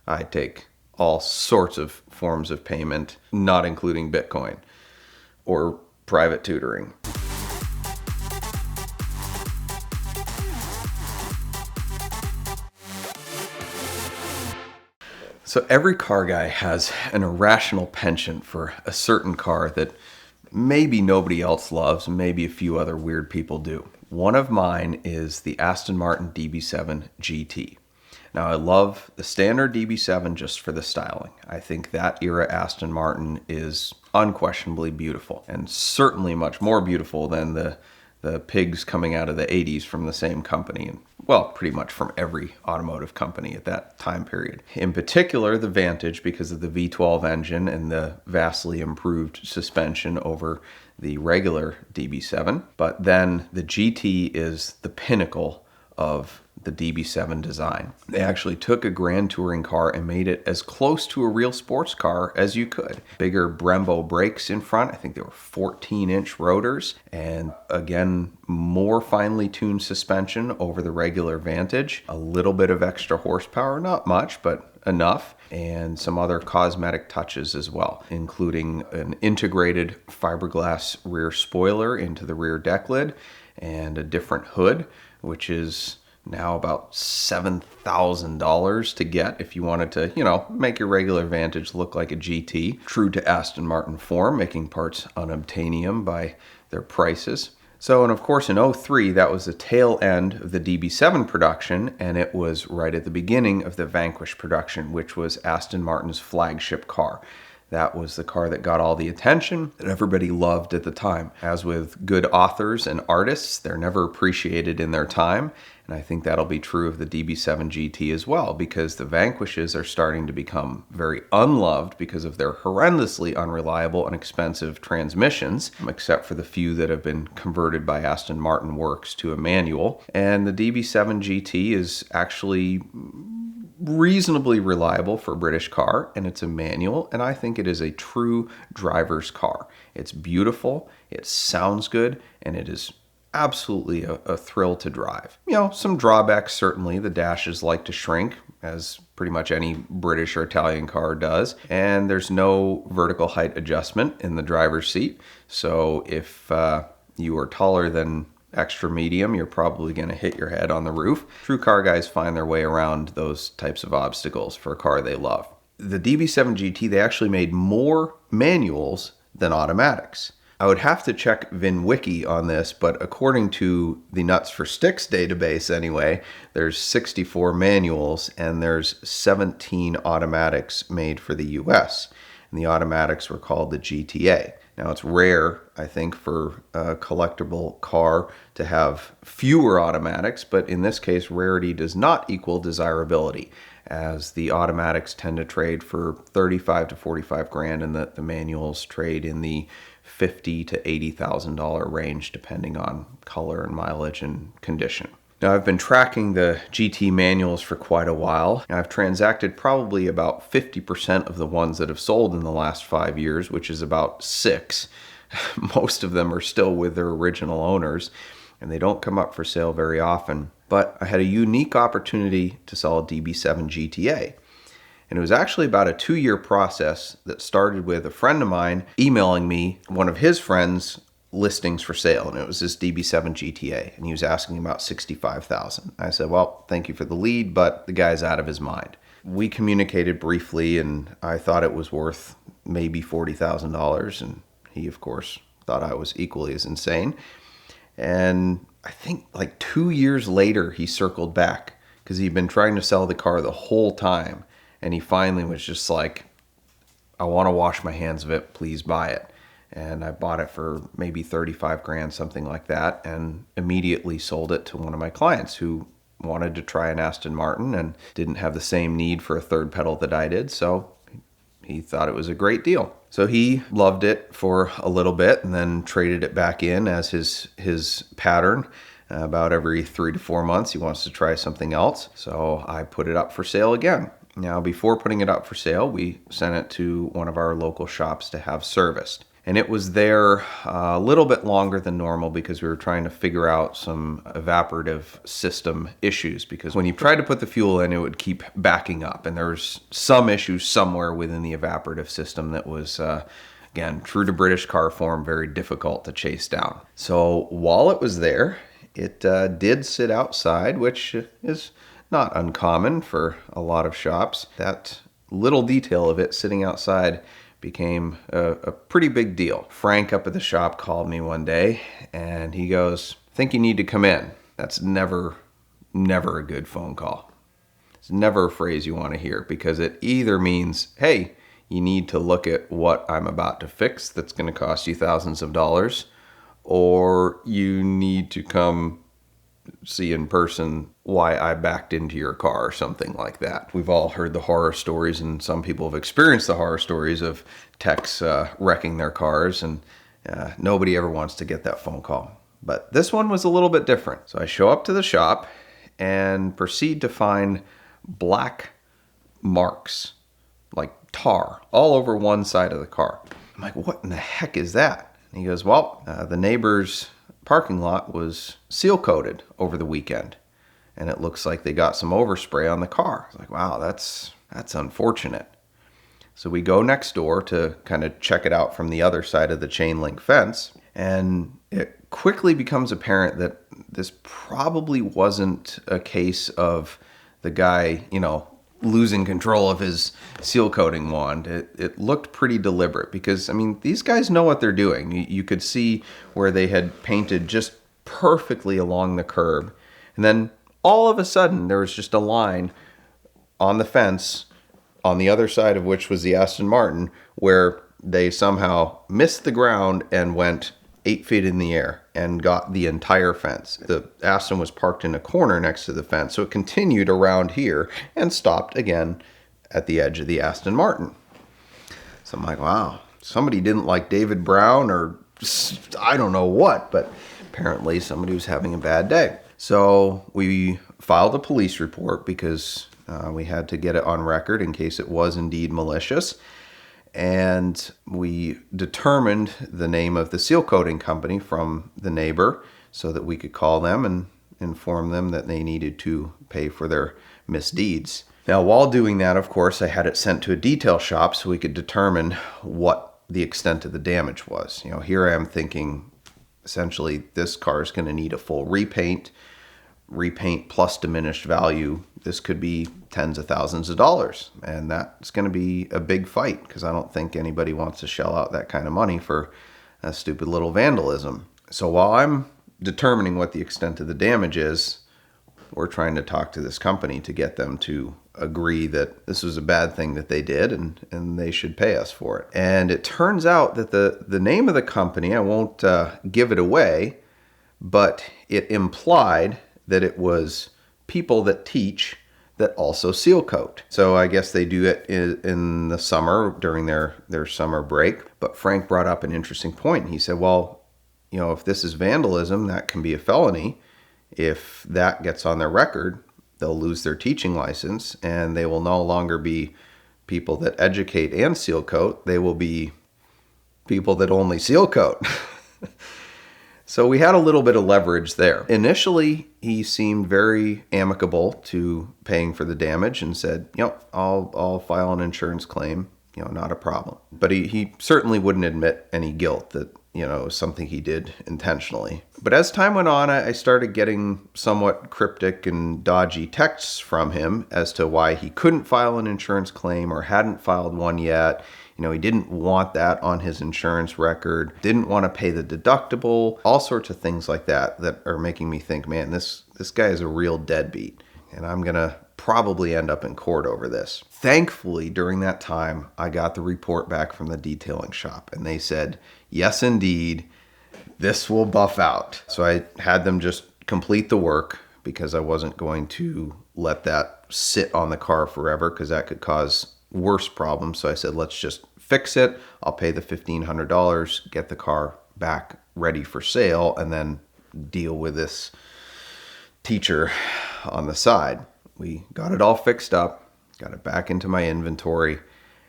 I take all sorts of forms of payment, not including Bitcoin or private tutoring. So every car guy has an irrational penchant for a certain car that maybe nobody else loves, and maybe a few other weird people do. One of mine is the Aston Martin DB7 GT. Now, I love the standard DB7 just for the styling. I think that era Aston Martin is unquestionably beautiful, and certainly much more beautiful than the pigs coming out of the 80s from the same company, and well, pretty much from every automotive company at that time period. In particular, the Vantage, because of the V12 engine and the vastly improved suspension over the regular DB7. But then the GT is the pinnacle of the DB7 design. They actually took a grand touring car and made it as close to a real sports car as you could. Bigger Brembo brakes in front. I think they were 14-inch rotors, and again, more finely tuned suspension over the regular Vantage. A little bit of extra horsepower, not much, but enough, and some other cosmetic touches as well, including an integrated fiberglass rear spoiler into the rear deck lid and a different hood, which is now about $7,000 to get if you wanted to, make your regular Vantage look like a GT. True to Aston Martin form, making parts unobtainium by their prices. So, and of course in 03, that was the tail end of the DB7 production, and it was right at the beginning of the Vanquish production, which was Aston Martin's flagship car. That was the car that got all the attention that everybody loved at the time. As with good authors and artists, they're never appreciated in their time. And I think that'll be true of the DB7 GT as well, because the Vanquishes are starting to become very unloved because of their horrendously unreliable and expensive transmissions, except for the few that have been converted by Aston Martin Works to a manual. And the DB7 GT is actually reasonably reliable for a British car, and it's a manual, and I think it is a true driver's car. It's beautiful, it sounds good, and it is absolutely a thrill to drive. Some drawbacks certainly. The dashes like to shrink, as pretty much any British or Italian car does, and there's no vertical height adjustment in the driver's seat, so if you are taller than extra medium, you're probably going to hit your head on the roof. True car guys find their way around those types of obstacles for a car they love. The DB7 GT, they actually made more manuals than automatics. I would have to check VINwiki on this, but according to the Nuts for Sticks database anyway, there's 64 manuals and there's 17 automatics made for the US. And the automatics were called the GTA. Now, it's rare, I think, for a collectible car to have fewer automatics, but in this case, rarity does not equal desirability, as the automatics tend to trade for 35 to 45 grand, and the manuals trade in the $50,000 to $80,000 range, depending on color and mileage and condition. Now, I've been tracking the GT manuals for quite a while. I've transacted probably about 50% of the ones that have sold in the last 5 years, which is about 6. Most of them are still with their original owners, and they don't come up for sale very often. But I had a unique opportunity to sell a DB7 GTA. And it was actually about a 2-year process that started with a friend of mine emailing me one of his friends' listings for sale, and it was this DB7 GTA, and he was asking about $65,000. I said, well, thank you for the lead, but the guy's out of his mind. We communicated briefly, and I thought it was worth maybe $40,000, and he, of course, thought I was equally as insane. And I think like 2 years later, he circled back because he'd been trying to sell the car the whole time, and he finally was just like, I want to wash my hands of it, please buy it. And I bought it for maybe 35 grand, something like that, and immediately sold it to one of my clients who wanted to try an Aston Martin and didn't have the same need for a third pedal that I did, so he thought it was a great deal. So he loved it for a little bit and then traded it back in as his pattern. About every 3 to 4 months, he wants to try something else, so I put it up for sale again. Now, before putting it up for sale, we sent it to one of our local shops to have serviced. And it was there a little bit longer than normal because we were trying to figure out some evaporative system issues, because when you tried to put the fuel in, it would keep backing up. And there was some issues somewhere within the evaporative system that was, again, true to British car form, very difficult to chase down. So while it was there, it did sit outside, which is not uncommon for a lot of shops. That little detail of it sitting outside became a pretty big deal. Frank up at the shop called me one day and he goes, "Think you need to come in." That's never a good phone call. It's never a phrase you want to hear, because it either means, hey, you need to look at what I'm about to fix that's going to cost you thousands of dollars, or you need to come see in person why I backed into your car or something like that. We've all heard the horror stories, and some people have experienced the horror stories of techs wrecking their cars, and nobody ever wants to get that phone call. But this one was a little bit different. So I show up to the shop and proceed to find black marks, like tar, all over one side of the car. I'm like, what in the heck is that? And he goes, well, the neighbor's parking lot was seal coated over the weekend, and it looks like they got some overspray on the car. I was like, wow, that's unfortunate. So we go next door to kind of check it out from the other side of the chain link fence, and it quickly becomes apparent that this probably wasn't a case of the guy, losing control of his seal coating wand. It looked pretty deliberate, because, I mean, these guys know what they're doing. You could see where they had painted just perfectly along the curb. And then all of a sudden, there was just a line on the fence, on the other side of which was the Aston Martin, where they somehow missed the ground and went 8 feet in the air and got the entire fence. The Aston was parked in a corner next to the fence, so it continued around here and stopped again at the edge of the Aston Martin. So I'm like, wow, somebody didn't like David Brown, or I don't know what, but apparently somebody was having a bad day. So we filed a police report, because we had to get it on record in case it was indeed malicious. And we determined the name of the seal coating company from the neighbor so that we could call them and inform them that they needed to pay for their misdeeds. Now, while doing that, of course, I had it sent to a detail shop so we could determine what the extent of the damage was. Here I am thinking, essentially, this car is going to need a full repaint plus diminished value. This could be tens of thousands of dollars, and that's going to be a big fight, because I don't think anybody wants to shell out that kind of money for a stupid little vandalism. So while I'm determining what the extent of the damage is, we're trying to talk to this company to get them to agree that this was a bad thing that they did, and they should pay us for it. And it turns out that the name of the company, I won't give it away, but it implied that it was people that teach that also seal coat. So I guess they do it in the summer during their summer break. But Frank brought up an interesting point. He said, well, if this is vandalism, that can be a felony. If that gets on their record, they'll lose their teaching license, and they will no longer be people that educate and seal coat. They will be people that only seal coat. So we had a little bit of leverage there. Initially, he seemed very amicable to paying for the damage and said, I'll file an insurance claim, not a problem. But he certainly wouldn't admit any guilt that, it was something he did intentionally. But as time went on, I started getting somewhat cryptic and dodgy texts from him as to why he couldn't file an insurance claim or hadn't filed one yet. He didn't want that on his insurance record, didn't want to pay the deductible, all sorts of things like that are making me think, man, this guy is a real deadbeat, and I'm going to probably end up in court over this. Thankfully, during that time, I got the report back from the detailing shop, and they said, yes, indeed, this will buff out. So I had them just complete the work, because I wasn't going to let that sit on the car forever, because that could cause worse problems. So I said, let's just fix it. I'll pay the $1,500, get the car back ready for sale, and then deal with this teacher on the side. We got it all fixed up, got it back into my inventory,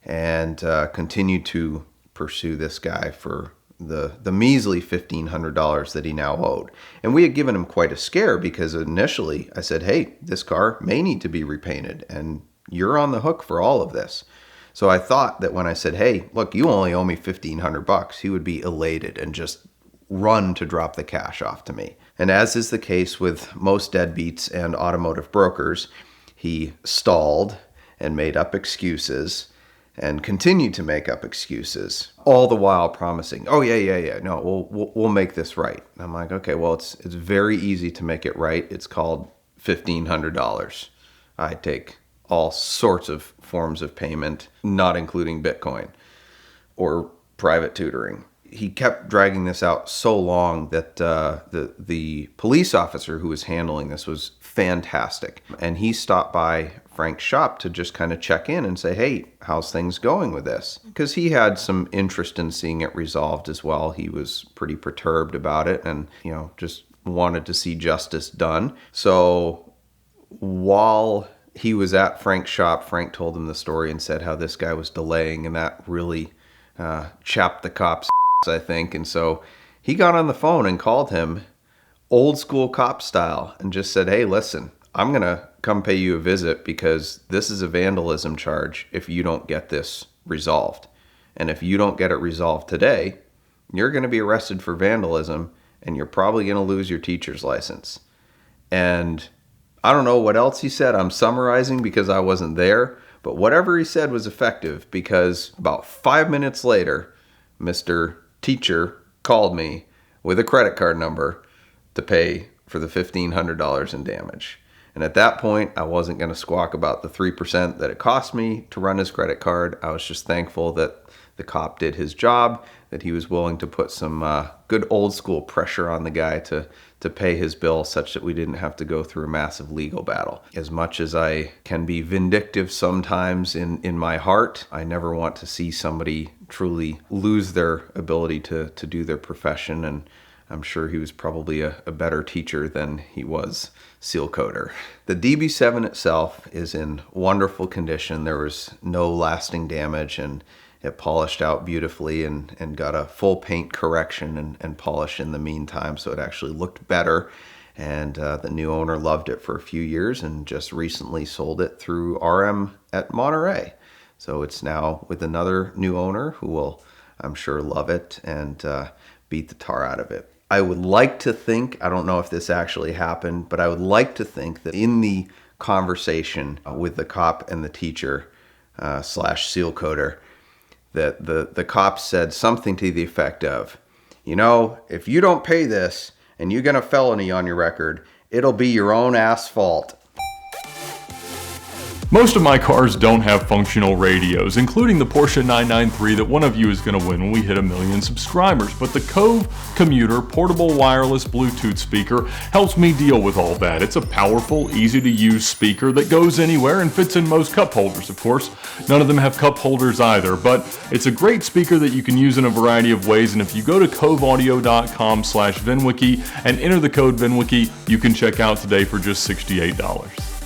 and continued to pursue this guy for the measly $1,500 that he now owed. And we had given him quite a scare because initially I said, hey, this car may need to be repainted and you're on the hook for all of this. So I thought that when I said, hey, look, you only owe me $1,500, he would be elated and just run to drop the cash off to me. And as is the case with most deadbeats and automotive brokers, he stalled and made up excuses and continued to make up excuses, all the while promising, oh yeah, no, we'll make this right. And I'm like, okay, well, it's very easy to make it right. It's called $1,500. I take all sorts of forms of payment, not including Bitcoin or private tutoring. He kept dragging this out so long that the police officer who was handling this was fantastic. And he stopped by Frank's shop to just kind of check in and say, hey, how's things going with this? Because he had some interest in seeing it resolved as well. He was pretty perturbed about it and, just wanted to see justice done. So while he was at Frank's shop, Frank told him the story and said how this guy was delaying, and that really chapped the cops, I think. And so he got on the phone and called him old school cop style and just said, hey, listen, I'm going to come pay you a visit because this is a vandalism charge if you don't get this resolved. And if you don't get it resolved today, you're going to be arrested for vandalism and you're probably going to lose your teacher's license. And I don't know what else he said. I'm summarizing because I wasn't there, but whatever he said was effective because about 5 minutes later, Mr. Teacher called me with a credit card number to pay for the $1,500 in damage. And at that point, I wasn't going to squawk about the 3% that it cost me to run his credit card. I was just thankful that the cop did his job, that he was willing to put some good old school pressure on the guy to pay his bill such that we didn't have to go through a massive legal battle. As much as I can be vindictive sometimes in my heart, I never want to see somebody truly lose their ability to do their profession, and I'm sure he was probably a better teacher than he was seal coater. The DB7 itself is in wonderful condition. There was no lasting damage, and it polished out beautifully and got a full paint correction and polish in the meantime, so it actually looked better. And the new owner loved it for a few years and just recently sold it through RM at Monterey. So it's now with another new owner who will, I'm sure, love it and beat the tar out of it. I would like to think, I don't know if this actually happened, but I would like to think that in the conversation with the cop and the teacher slash seal coater, that the cop said something to the effect of, if you don't pay this and you get a felony on your record, it'll be your own fault. Most of my cars don't have functional radios, including the Porsche 993 that one of you is going to win when we hit 1 million subscribers. But the Cove Commuter portable wireless Bluetooth speaker helps me deal with all that. It's a powerful, easy to use speaker that goes anywhere and fits in most cup holders, of course. None of them have cup holders either, but it's a great speaker that you can use in a variety of ways. And if you go to coveaudio.com/VINwiki and enter the code VINwiki, you can check out today for just $68.